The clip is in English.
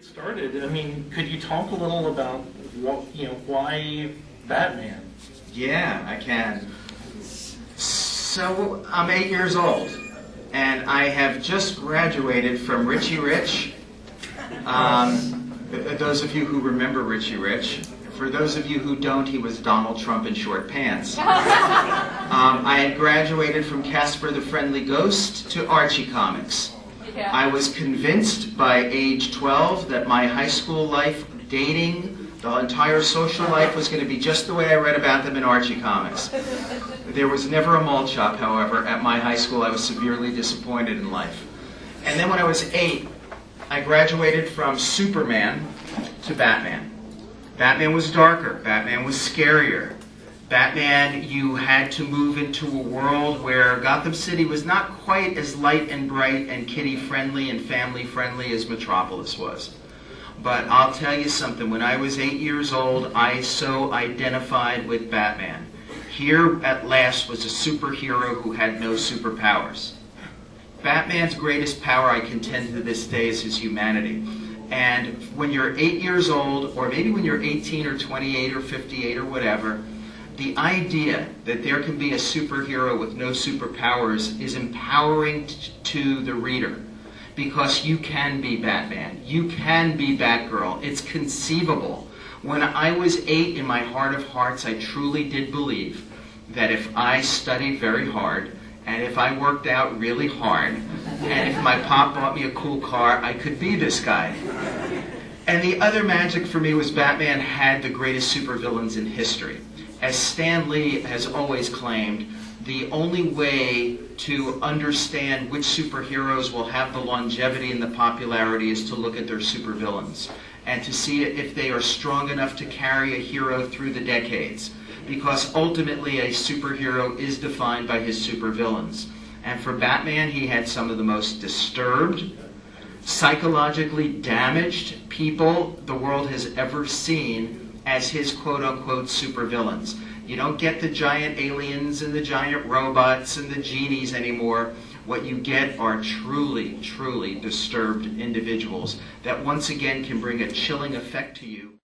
Started. I mean, could you talk a little about why Batman? Yeah, I can. So I'm 8 years old, and I have just graduated from Richie Rich. Those of you who remember Richie Rich, for those of you who don't, he was Donald Trump in short pants. I had graduated from Casper the Friendly Ghost to Archie Comics. Yeah. I was convinced by age 12 that my high school life, dating, the entire social life was going to be just the way I read about them in Archie Comics. There was never a malt shop, however, at my high school. I was severely disappointed in life. And then when I was 8, I graduated from Superman to Batman. Batman was darker. Batman was scarier. Batman, you had to move into a world where Gotham City was not quite as light and bright and kiddie-friendly and family-friendly as Metropolis was. But I'll tell you something, when I was 8 years old, I so identified with Batman. Here, at last, was a superhero who had no superpowers. Batman's greatest power, I contend to this day, is his humanity. And when you're 8 years old, or maybe when you're 18 or 28 or 58 or whatever, the idea that there can be a superhero with no superpowers is empowering to the reader. Because you can be Batman. You can be Batgirl. It's conceivable. When I was 8, in my heart of hearts, I truly did believe that if I studied very hard, and if I worked out really hard, and if my pop bought me a cool car, I could be this guy. And the other magic for me was Batman had the greatest supervillains in history. As Stan Lee has always claimed, the only way to understand which superheroes will have the longevity and the popularity is to look at their supervillains and to see if they are strong enough to carry a hero through the decades. Because ultimately a superhero is defined by his supervillains. And for Batman, he had some of the most disturbed, psychologically damaged people the world has ever seen as his quote-unquote supervillains. You don't get the giant aliens and the giant robots and the genies anymore. What you get are truly, truly disturbed individuals that once again can bring a chilling effect to you.